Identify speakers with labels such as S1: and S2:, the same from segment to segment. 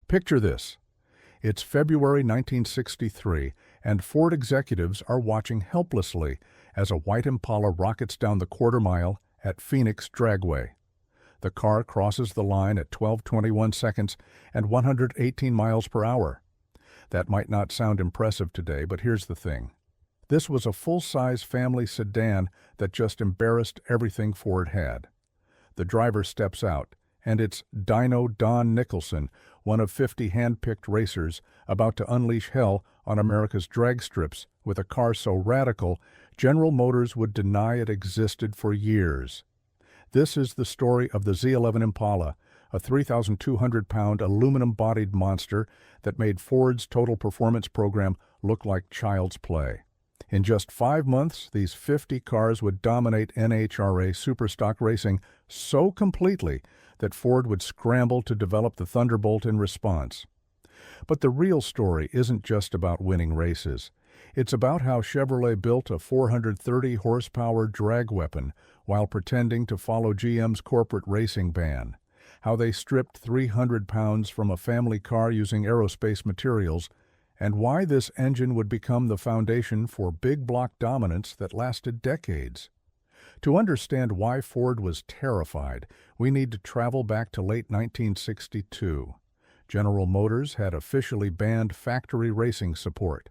S1: Picture this. It's February 1963, and Ford executives are watching helplessly as a white Impala rockets down the quarter mile at Phoenix Dragway. The car crosses the line at 12:21 seconds and 118 miles per hour. That might not sound impressive today, but here's the thing. This was a full-size family sedan that just embarrassed everything Ford had. The driver steps out, and it's Dino Don Nicholson, one of 50 hand-picked racers, about to unleash hell on America's drag strips with a car so radical, General Motors would deny it existed for years. This is the story of the Z11 Impala, a 3,200-pound aluminum-bodied monster that made Ford's total performance program look like child's play. In just 5 months, these 50 cars would dominate NHRA Super Stock racing so completely that Ford would scramble to develop the Thunderbolt in response. But the real story isn't just about winning races. It's about how Chevrolet built a 430-horsepower drag weapon while pretending to follow GM's corporate racing ban, how they stripped 300 pounds from a family car using aerospace materials, and why this engine would become the foundation for big block dominance that lasted decades. To understand why Ford was terrified, we need to travel back to late 1962. General Motors had officially banned factory racing support.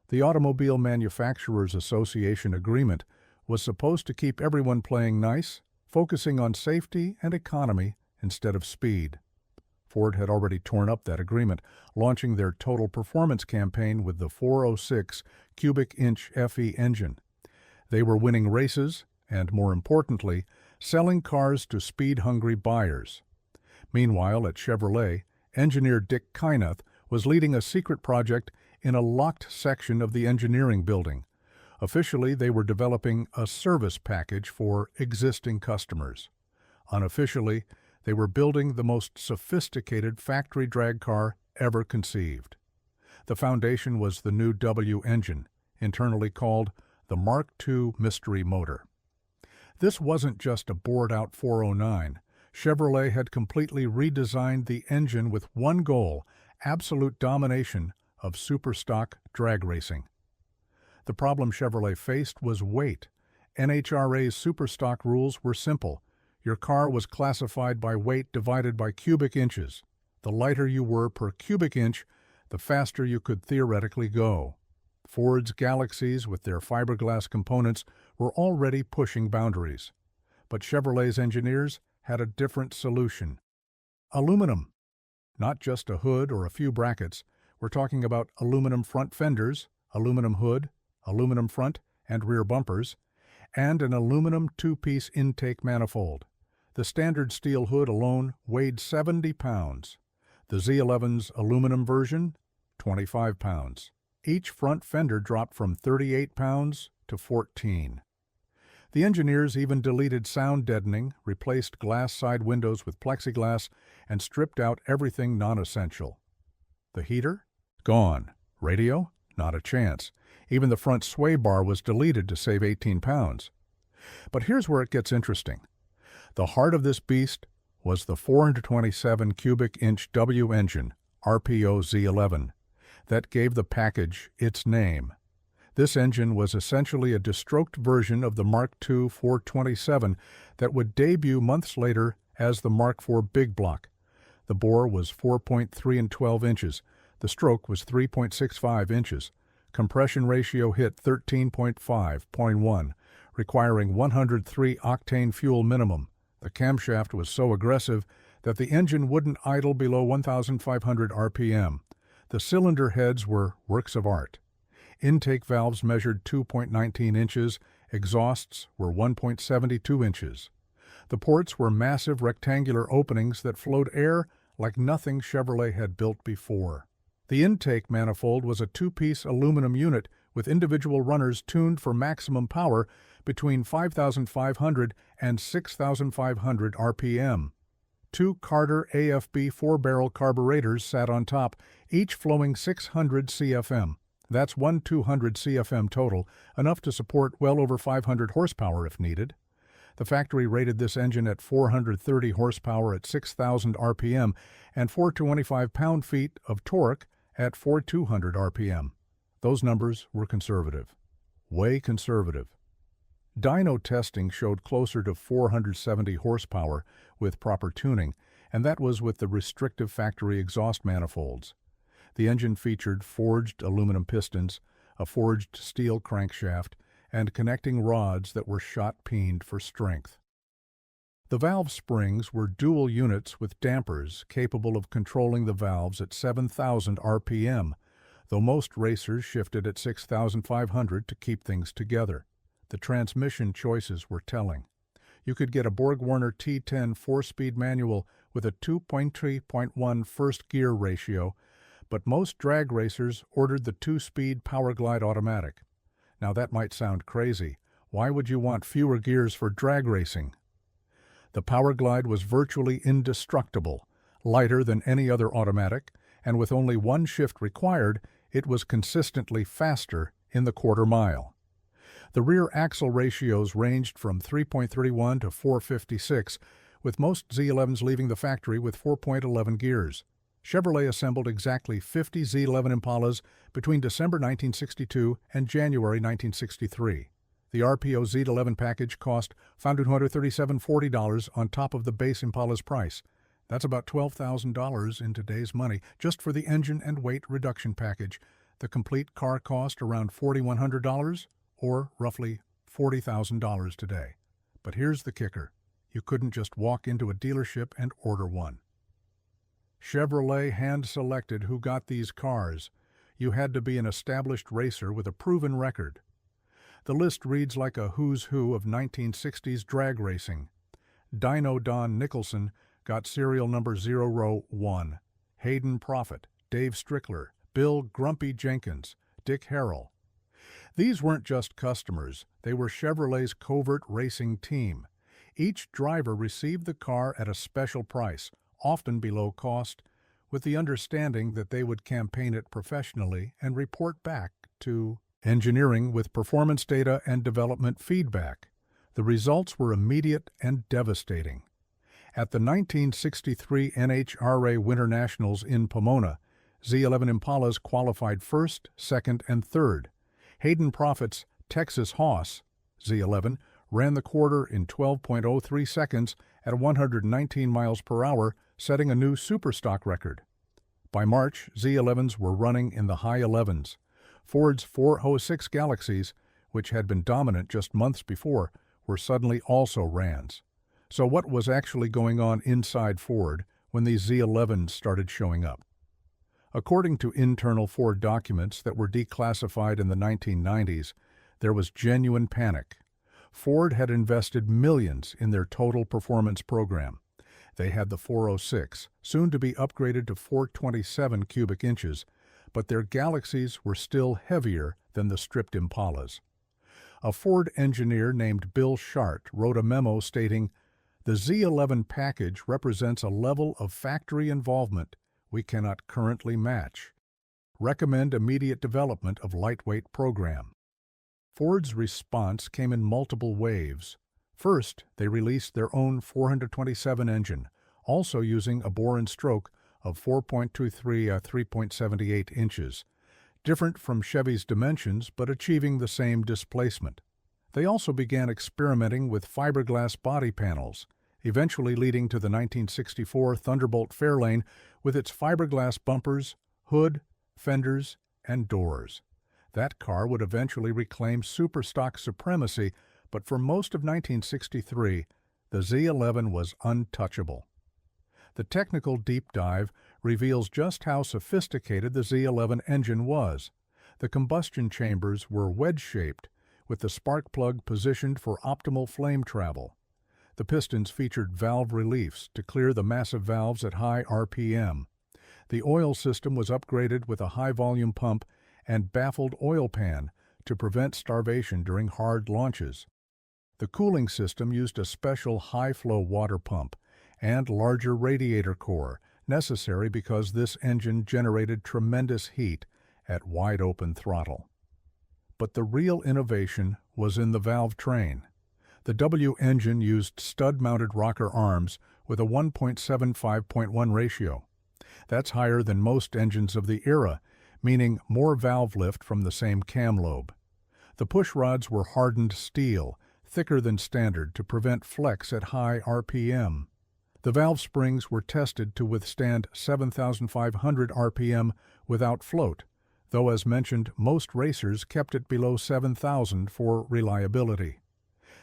S1: The Automobile Manufacturers Association agreement was supposed to keep everyone playing nice, focusing on safety and economy instead of speed. Ford had already torn up that agreement, launching their total performance campaign with the 406 cubic-inch FE engine. They were winning races and, more importantly, selling cars to speed-hungry buyers. Meanwhile, at Chevrolet, engineer Dick Kynath was leading a secret project in a locked section of the engineering building. Officially, they were developing a service package for existing customers. Unofficially, they were building the most sophisticated factory drag car ever conceived. The foundation was the new W engine, internally called the Mark II Mystery Motor. This wasn't just a bored-out 409. Chevrolet had completely redesigned the engine with one goal: absolute domination of super stock drag racing. The problem Chevrolet faced was weight. NHRA's super stock rules were simple. Your car was classified by weight divided by cubic inches. The lighter you were per cubic inch, the faster you could theoretically go. Ford's Galaxies, with their fiberglass components, were already pushing boundaries. But Chevrolet's engineers had a different solution. Aluminum. Not just a hood or a few brackets. We're talking about aluminum front fenders, aluminum hood, aluminum front and rear bumpers, and an aluminum two-piece intake manifold. The standard steel hood alone weighed 70 pounds. The Z11's aluminum version, 25 pounds. Each front fender dropped from 38 pounds to 14. The engineers even deleted sound deadening, replaced glass side windows with plexiglass, and stripped out everything non-essential. The heater? Gone. Radio? Not a chance. Even the front sway bar was deleted to save 18 pounds. But here's where it gets interesting. The heart of this beast was the 427 cubic inch W engine, RPO Z11, that gave the package its name. This engine was essentially a destroked version of the Mark II 427 that would debut months later as the Mark IV Big Block. The bore was 4.3 12 inches. The stroke was 3.65 inches. Compression ratio hit 13.5.1, requiring 103 octane fuel minimum. The camshaft was so aggressive that the engine wouldn't idle below 1,500 RPM. The cylinder heads were works of art. Intake valves measured 2.19 inches, exhausts were 1.72 inches. The ports were massive rectangular openings that flowed air like nothing Chevrolet had built before. The intake manifold was a two-piece aluminum unit with individual runners tuned for maximum power between 5,500 and 6,500 RPM. Two Carter AFB 4-barrel carburetors sat on top, each flowing 600 CFM. That's 200 CFM total, enough to support well over 500 horsepower if needed. The factory rated this engine at 430 horsepower at 6,000 RPM and 425 pound-feet of torque at 4,200 RPM. Those numbers were conservative. Way conservative. Dyno testing showed closer to 470 horsepower with proper tuning, and that was with the restrictive factory exhaust manifolds. The engine featured forged aluminum pistons, a forged steel crankshaft, and connecting rods that were shot-peened for strength. The valve springs were dual units with dampers capable of controlling the valves at 7,000 RPM, though most racers shifted at 6,500 to keep things together. The transmission choices were telling. You could get a Borg-Warner T10 4-speed manual with a 2.3.1 first-gear ratio, but most drag racers ordered the 2-speed Powerglide automatic. Now that might sound crazy. Why would you want fewer gears for drag racing? The Powerglide was virtually indestructible, lighter than any other automatic, and with only one shift required, it was consistently faster in the quarter mile. The rear axle ratios ranged from 3.31 to 456, with most Z11s leaving the factory with 4.11 gears. Chevrolet assembled exactly 50 Z11 Impalas between December 1962 and January 1963. The RPO Z11 package cost $537.40 on top of the base Impala's price. That's about $12,000 in today's money just for the engine and weight reduction package. The complete car cost around $4,100, or roughly $40,000 today. But here's the kicker. You couldn't just walk into a dealership and order one. Chevrolet hand-selected who got these cars. You had to be an established racer with a proven record. The list reads like a who's who of 1960s drag racing. Dino Don Nicholson got serial number 001. Hayden Proffitt, Dave Strickler, Bill Grumpy Jenkins, Dick Harrell. These weren't just customers, they were Chevrolet's covert racing team. Each driver received the car at a special price, often below cost, with the understanding that they would campaign it professionally and report back to engineering with performance data and development feedback. The results were immediate and devastating. At the 1963 NHRA Winter Nationals in Pomona, Z11 Impalas qualified first, second, and third. Hayden Proffitt's Texas Hoss, Z11, ran the quarter in 12.03 seconds at 119 miles per hour, setting a new Super Stock record. By March, Z11s were running in the high 11s. Ford's 406 Galaxies, which had been dominant just months before, were suddenly also RANs. So what was actually going on inside Ford when these Z11s started showing up? According to internal Ford documents that were declassified in the 1990s, there was genuine panic. Ford had invested millions in their total performance program. They had the 406, soon to be upgraded to 427 cubic inches, but their Galaxies were still heavier than the stripped Impalas. A Ford engineer named Bill Shart wrote a memo stating, "The Z11 package represents a level of factory involvement we cannot currently match. Recommend immediate development of lightweight program." Ford's response came in multiple waves. First, they released their own 427 engine, also using a bore and stroke of 4.23 at 3.78 inches, different from Chevy's dimensions but achieving the same displacement. They also began experimenting with fiberglass body panels, eventually leading to the 1964 Thunderbolt Fairlane with its fiberglass bumpers, hood, fenders, and doors. That car would eventually reclaim Super Stock supremacy, but for most of 1963, the Z11 was untouchable. The technical deep dive reveals just how sophisticated the Z11 engine was. The combustion chambers were wedge-shaped, with the spark plug positioned for optimal flame travel. The pistons featured valve reliefs to clear the massive valves at high RPM. The oil system was upgraded with a high-volume pump and baffled oil pan to prevent starvation during hard launches. The cooling system used a special high-flow water pump and larger radiator core, necessary because this engine generated tremendous heat at wide-open throttle. But the real innovation was in the valve train. The W engine used stud-mounted rocker arms with a 1.75:1 ratio. That's higher than most engines of the era, meaning more valve lift from the same cam lobe. The push rods were hardened steel, thicker than standard to prevent flex at high RPM. The valve springs were tested to withstand 7,500 RPM without float, though as mentioned, most racers kept it below 7,000 for reliability.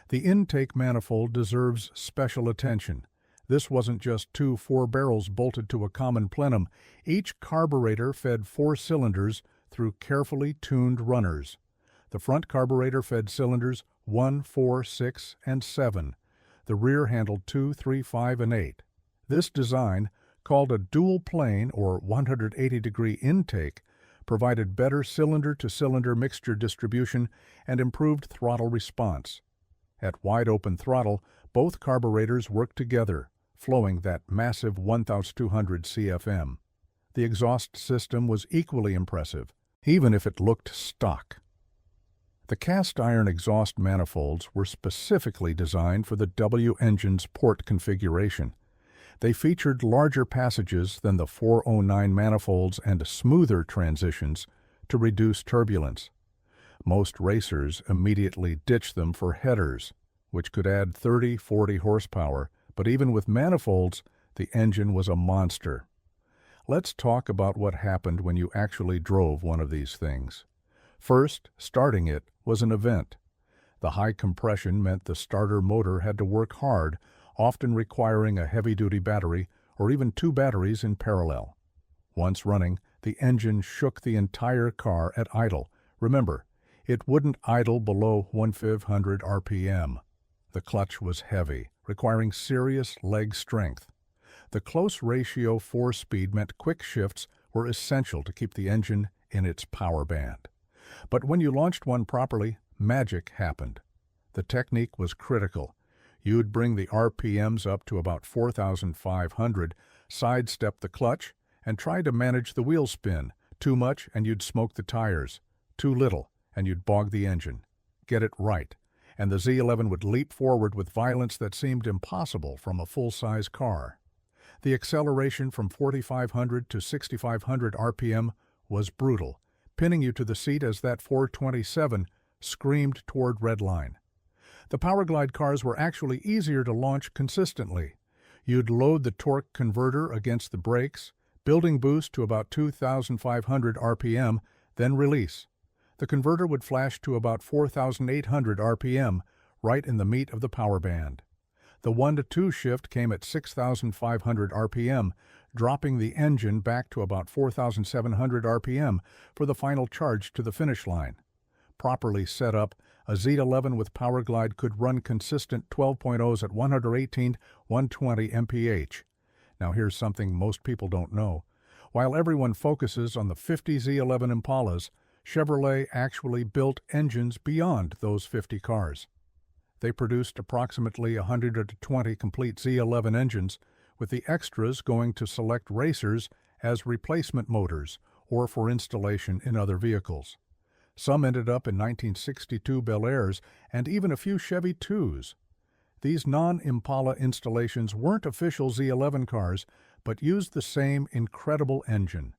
S1: The intake manifold deserves special attention. This wasn't just two 4 barrels bolted to a common plenum. Each carburetor fed 4 cylinders through carefully tuned runners. The front carburetor fed cylinders 1, 4, 6, and 7. The rear handled 2, 3, 5, and 8. This design, called a dual plane or 180-degree intake, provided better cylinder-to-cylinder mixture distribution and improved throttle response. At wide-open throttle, both carburetors worked together, flowing that massive 1,200 CFM. The exhaust system was equally impressive, even if it looked stock. The cast-iron exhaust manifolds were specifically designed for the W engine's port configuration. They featured larger passages than the 409 manifolds and smoother transitions to reduce turbulence. Most racers immediately ditched them for headers, which could add 30-40 horsepower, but even with manifolds, the engine was a monster. Let's talk about what happened when you actually drove one of these things. First, starting it was an event. The high compression meant the starter motor had to work hard, often requiring a heavy-duty battery or even 2 batteries in parallel. Once running, the engine shook the entire car at idle. Remember, it wouldn't idle below 1,500 RPM. The clutch was heavy, requiring serious leg strength. The close ratio 4-speed meant quick shifts were essential to keep the engine in its power band. But when you launched one properly, magic happened. The technique was critical. You'd bring the RPMs up to about 4,500, sidestep the clutch, and try to manage the wheel spin. Too much and you'd smoke the tires. Too little and you'd bog the engine. Get it right, and the Z11 would leap forward with violence that seemed impossible from a full-size car. The acceleration from 4,500 to 6,500 RPM was brutal, pinning you to the seat as that 427 screamed toward redline. The Powerglide cars were actually easier to launch consistently. You'd load the torque converter against the brakes, building boost to about 2,500 RPM, then release. The converter would flash to about 4,800 RPM, right in the meat of the power band. The 1-to-2 shift came at 6,500 RPM, dropping the engine back to about 4,700 RPM for the final charge to the finish line. Properly set up, a Z11 with Powerglide could run consistent 12.0s at 118, 120 mph. Now here's something most people don't know. While everyone focuses on the 50 Z11 Impalas, Chevrolet actually built engines beyond those 50 cars. They produced approximately 120 complete Z11 engines, with the extras going to select racers as replacement motors or for installation in other vehicles. Some ended up in 1962 Bel Airs and even a few Chevy 2s. These non-Impala installations weren't official Z11 cars, but used the same incredible engine.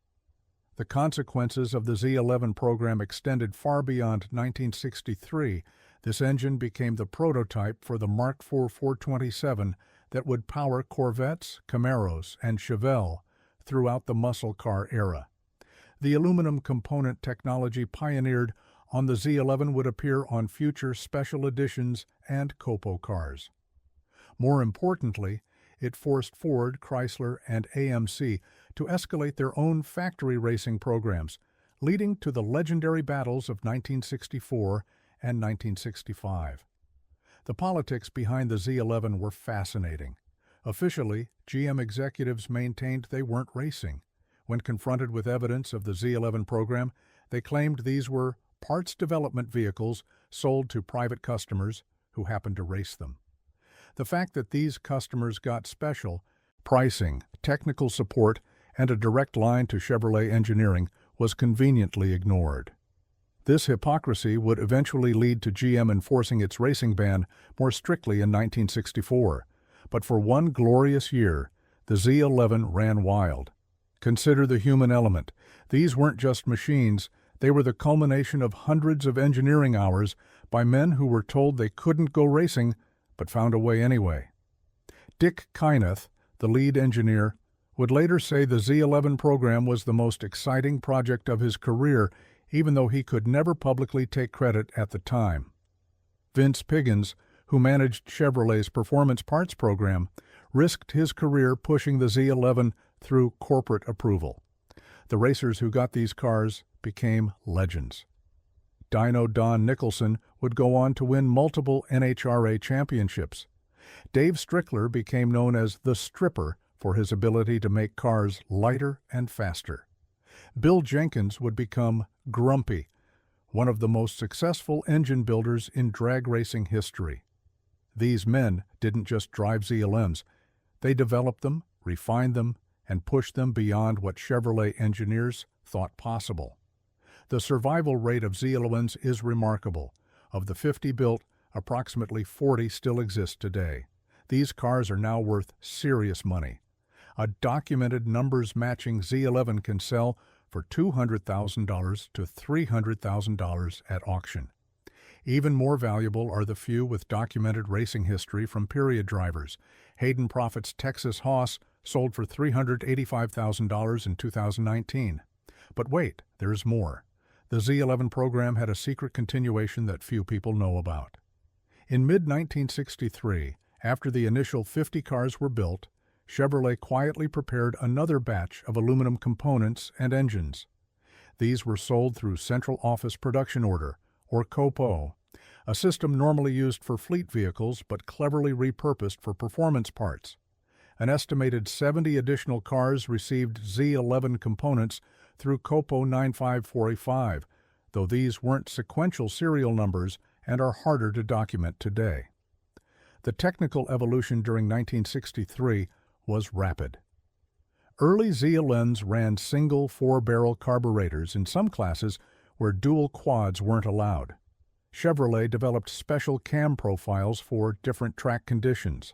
S1: The consequences of the Z11 program extended far beyond 1963. This engine became the prototype for the Mark IV 427 that would power Corvettes, Camaros, and Chevelle throughout the muscle car era. The aluminum component technology pioneered on the Z11 would appear on future special editions and COPO cars. More importantly, it forced Ford, Chrysler, and AMC to escalate their own factory racing programs, leading to the legendary battles of 1964 and 1965. The politics behind the Z11 were fascinating. Officially, GM executives maintained they weren't racing. When confronted with evidence of the Z11 program, they claimed these were parts development vehicles sold to private customers who happened to race them. The fact that these customers got special pricing, technical support, and a direct line to Chevrolet engineering was conveniently ignored. This hypocrisy would eventually lead to GM enforcing its racing ban more strictly in 1964. But for one glorious year, the Z11 ran wild. Consider the human element. These weren't just machines, they were the culmination of hundreds of engineering hours by men who were told they couldn't go racing, but found a way anyway. Dick Kyneth, the lead engineer, would later say the Z11 program was the most exciting project of his career, even though he could never publicly take credit at the time. Vince Piggins, who managed Chevrolet's performance parts program, risked his career pushing the Z11 through corporate approval. The racers who got these cars became legends. Dyno Don Nicholson would go on to win multiple NHRA championships. Dave Strickler became known as the Stripper for his ability to make cars lighter and faster. Bill Jenkins would become Grumpy, one of the most successful engine builders in drag racing history. These men didn't just drive Z11s, they developed them, refined them, and pushed them beyond what Chevrolet engineers thought possible. The survival rate of Z11s is remarkable. Of the 50 built, approximately 40 still exist today. These cars are now worth serious money. A documented numbers-matching Z11 can sell for $200,000 to $300,000 at auction. Even more valuable are the few with documented racing history from period drivers. Hayden Proffitt's Texas Hoss sold for $385,000 in 2019. But wait, there's more. The Z11 program had a secret continuation that few people know about. In mid-1963, after the initial 50 cars were built, Chevrolet quietly prepared another batch of aluminum components and engines. These were sold through Central Office Production Order, or COPO, a system normally used for fleet vehicles but cleverly repurposed for performance parts. An estimated 70 additional cars received Z11 components through COPO 95485, though these weren't sequential serial numbers and are harder to document today. The technical evolution during 1963 was rapid. Early Z11s ran single 4-barrel carburetors in some classes where dual quads weren't allowed. Chevrolet developed special cam profiles for different track conditions.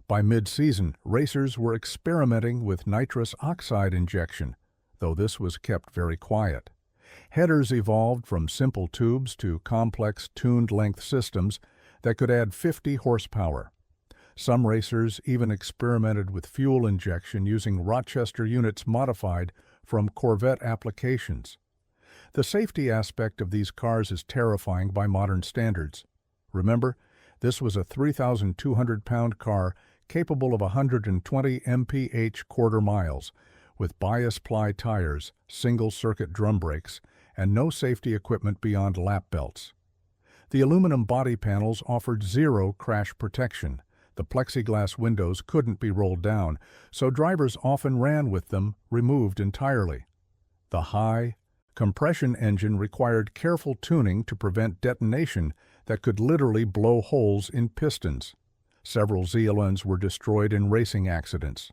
S1: By mid-season, racers were experimenting with nitrous oxide injection, though this was kept very quiet. Headers evolved from simple tubes to complex tuned-length systems that could add 50 horsepower. Some racers even experimented with fuel injection using Rochester units modified from Corvette applications. The safety aspect of these cars is terrifying by modern standards. Remember, this was a 3,200-pound car capable of 120 mph quarter miles, with bias-ply tires, single-circuit drum brakes, and no safety equipment beyond lap belts. The aluminum body panels offered zero crash protection. The plexiglass windows couldn't be rolled down, so drivers often ran with them removed entirely. The high compression engine required careful tuning to prevent detonation that could literally blow holes in pistons. Several Z11s were destroyed in racing accidents.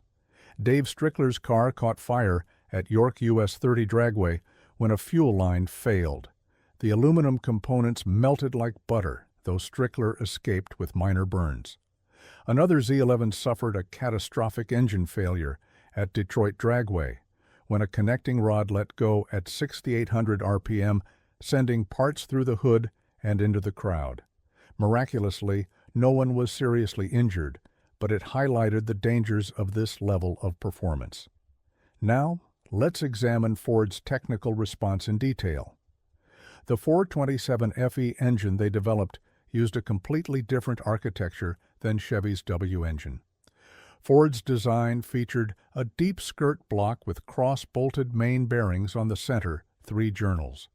S1: Dave Strickler's car caught fire at York US 30 Dragway when a fuel line failed. The aluminum components melted like butter, though Strickler escaped with minor burns. Another Z11 suffered a catastrophic engine failure at Detroit Dragway when a connecting rod let go at 6,800 RPM, sending parts through the hood and into the crowd. Miraculously, no one was seriously injured, but it highlighted the dangers of this level of performance. Now, let's examine Ford's technical response in detail. The 427 FE engine they developed used a completely different architecture than Chevy's W engine. Ford's design featured a deep skirt block with cross-bolted main bearings on the center 3 journals.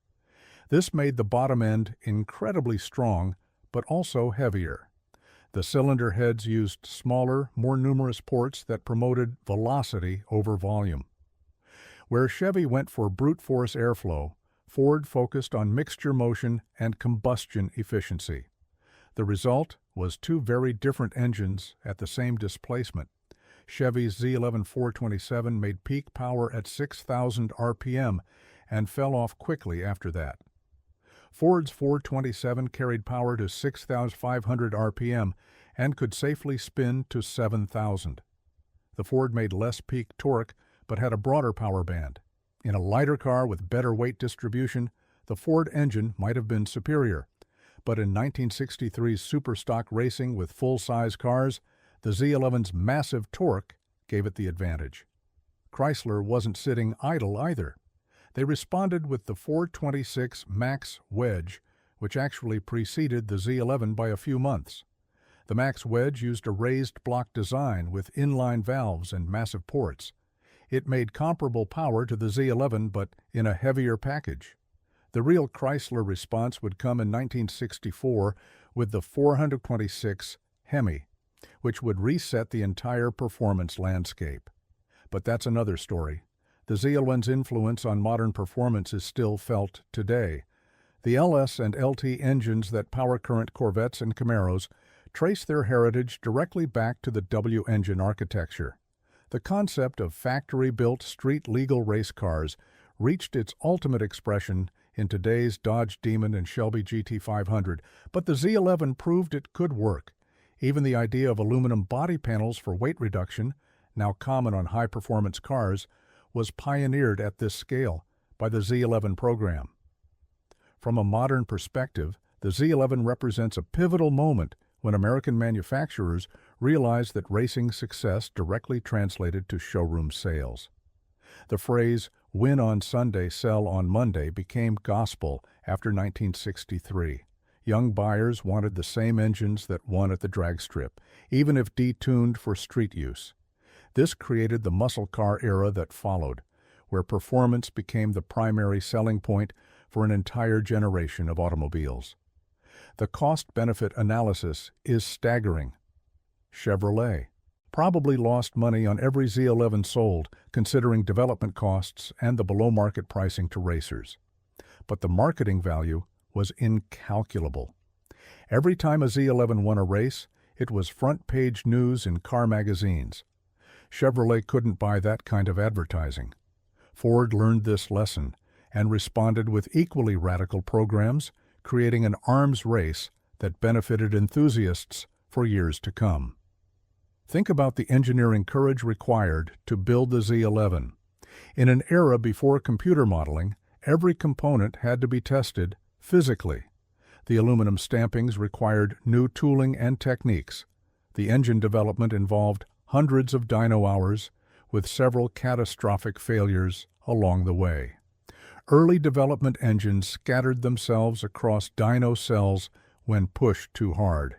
S1: This made the bottom end incredibly strong, but also heavier. The cylinder heads used smaller, more numerous ports that promoted velocity over volume. Where Chevy went for brute force airflow, Ford focused on mixture motion and combustion efficiency. The result was 2 very different engines at the same displacement. Chevy's Z11 427 made peak power at 6,000 RPM and fell off quickly after that. Ford's 427 carried power to 6,500 RPM and could safely spin to 7,000. The Ford made less peak torque but had a broader power band. In a lighter car with better weight distribution, the Ford engine might have been superior. But in 1963's Super Stock racing with full-size cars, the Z11's massive torque gave it the advantage. Chrysler wasn't sitting idle either. They responded with the 426 Max Wedge, which actually preceded the Z11 by a few months. The Max Wedge used a raised block design with inline valves and massive ports. It made comparable power to the Z11 but in a heavier package. The real Chrysler response would come in 1964 with the 426 Hemi, which would reset the entire performance landscape. But that's another story. The Z11's influence on modern performance is still felt today. The LS and LT engines that power current Corvettes and Camaros trace their heritage directly back to the W engine architecture. The concept of factory-built street-legal race cars reached its ultimate expression in today's Dodge Demon and Shelby GT500, but the Z11 proved it could work. Even the idea of aluminum body panels for weight reduction, now common on high-performance cars, was pioneered at this scale by the Z11 program. From a modern perspective, the Z11 represents a pivotal moment when American manufacturers realized that racing success directly translated to showroom sales. The phrase, "win on Sunday, sell on Monday," became gospel after 1963. Young buyers wanted the same engines that won at the drag strip, even if detuned for street use. This created the muscle car era that followed, where performance became the primary selling point for an entire generation of automobiles. The cost-benefit analysis is staggering. Chevrolet probably lost money on every Z11 sold, considering development costs and the below-market pricing to racers. But the marketing value was incalculable. Every time a Z11 won a race, it was front-page news in car magazines. Chevrolet couldn't buy that kind of advertising. Ford learned this lesson and responded with equally radical programs, creating an arms race that benefited enthusiasts for years to come. Think about the engineering courage required to build the Z11. In an era before computer modeling, every component had to be tested physically. The aluminum stampings required new tooling and techniques. The engine development involved hundreds of dyno hours, with several catastrophic failures along the way. Early development engines scattered themselves across dyno cells when pushed too hard.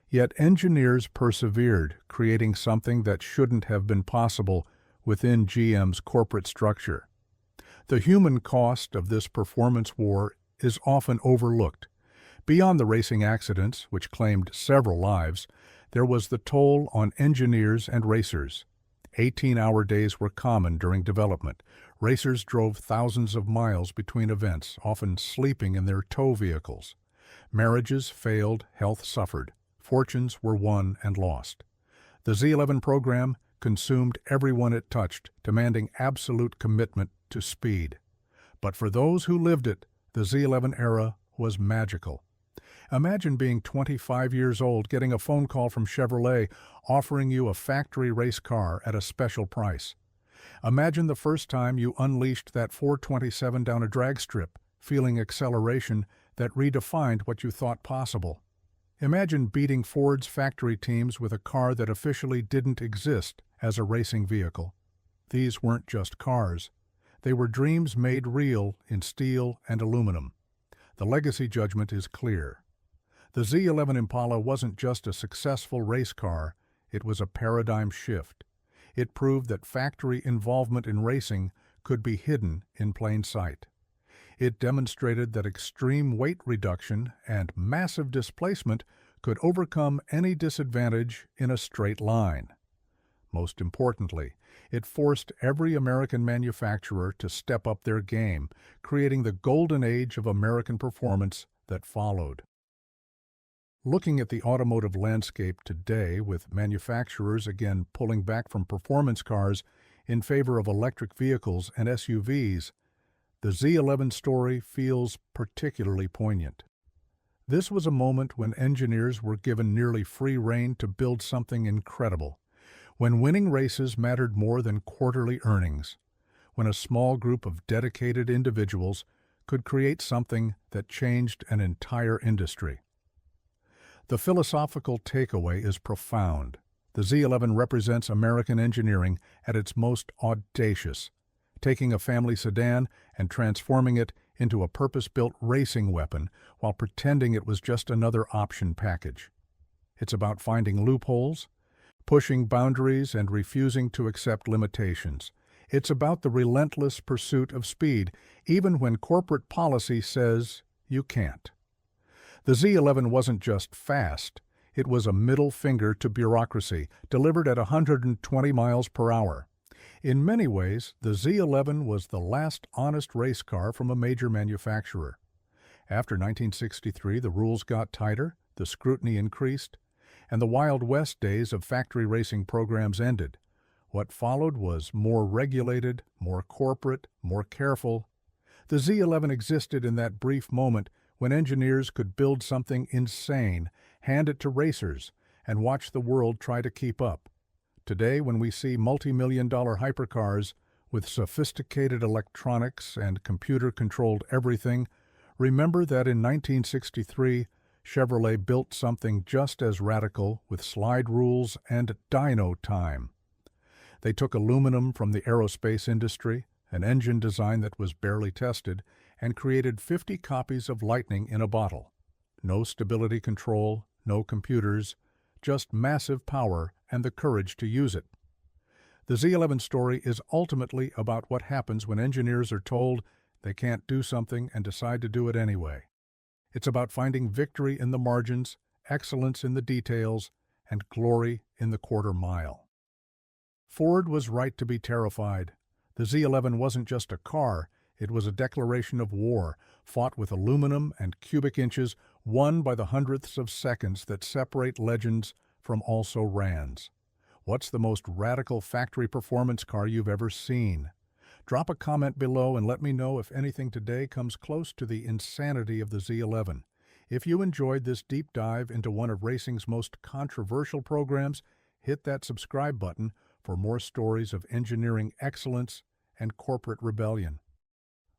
S1: Yet engineers persevered, creating something that shouldn't have been possible within GM's corporate structure. The human cost of this performance war is often overlooked. Beyond the racing accidents, which claimed several lives, there was the toll on engineers and racers. 18-hour days were common during development. Racers drove thousands of miles between events, often sleeping in their tow vehicles. Marriages failed, health suffered. Fortunes were won and lost. The Z11 program consumed everyone it touched, demanding absolute commitment to speed. But for those who lived it, the Z11 era was magical. Imagine being 25 years old, getting a phone call from Chevrolet offering you a factory race car at a special price. Imagine the first time you unleashed that 427 down a drag strip, feeling acceleration that redefined what you thought possible. Imagine beating Ford's factory teams with a car that officially didn't exist as a racing vehicle. These weren't just cars. They were dreams made real in steel and aluminum. The legacy judgment is clear. The Z11 Impala wasn't just a successful race car, it was a paradigm shift. It proved that factory involvement in racing could be hidden in plain sight. It demonstrated that extreme weight reduction and massive displacement could overcome any disadvantage in a straight line. Most importantly, it forced every American manufacturer to step up their game, creating the golden age of American performance that followed. Looking at the automotive landscape today, with manufacturers again pulling back from performance cars in favor of electric vehicles and SUVs, the Z11 story feels particularly poignant. This was a moment when engineers were given nearly free rein to build something incredible, when winning races mattered more than quarterly earnings, when a small group of dedicated individuals could create something that changed an entire industry. The philosophical takeaway is profound. The Z11 represents American engineering at its most audacious, taking a family sedan and transforming it into a purpose-built racing weapon while pretending it was just another option package. It's about finding loopholes, pushing boundaries, and refusing to accept limitations. It's about the relentless pursuit of speed, even when corporate policy says you can't. The Z11 wasn't just fast, it was a middle finger to bureaucracy, delivered at 120 miles per hour. In many ways, the Z11 was the last honest race car from a major manufacturer. After 1963, the rules got tighter, the scrutiny increased, and the Wild West days of factory racing programs ended. What followed was more regulated, more corporate, more careful. The Z11 existed in that brief moment when engineers could build something insane, hand it to racers, and watch the world try to keep up. Today, when we see multi-million-dollar hypercars with sophisticated electronics and computer-controlled everything, remember that in 1963, Chevrolet built something just as radical with slide rules and dyno time. They took aluminum from the aerospace industry, an engine design that was barely tested, and created 50 copies of lightning in a bottle. No stability control, no computers, just massive power and the courage to use it. The Z11 story is ultimately about what happens when engineers are told they can't do something and decide to do it anyway. It's about finding victory in the margins, excellence in the details, and glory in the quarter mile. Ford was right to be terrified. The Z11 wasn't just a car, it was a declaration of war, fought with aluminum and cubic inches, won by the hundredths of seconds that separate legends from also-rans. What's the most radical factory performance car you've ever seen? Drop a comment below and let me know if anything today comes close to the insanity of the Z11. If you enjoyed this deep dive into one of racing's most controversial programs, hit that subscribe button for more stories of engineering excellence and corporate rebellion.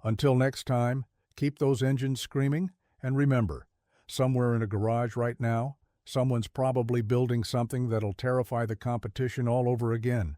S1: Until next time, keep those engines screaming, and remember, somewhere in a garage right now, someone's probably building something that'll terrify the competition all over again.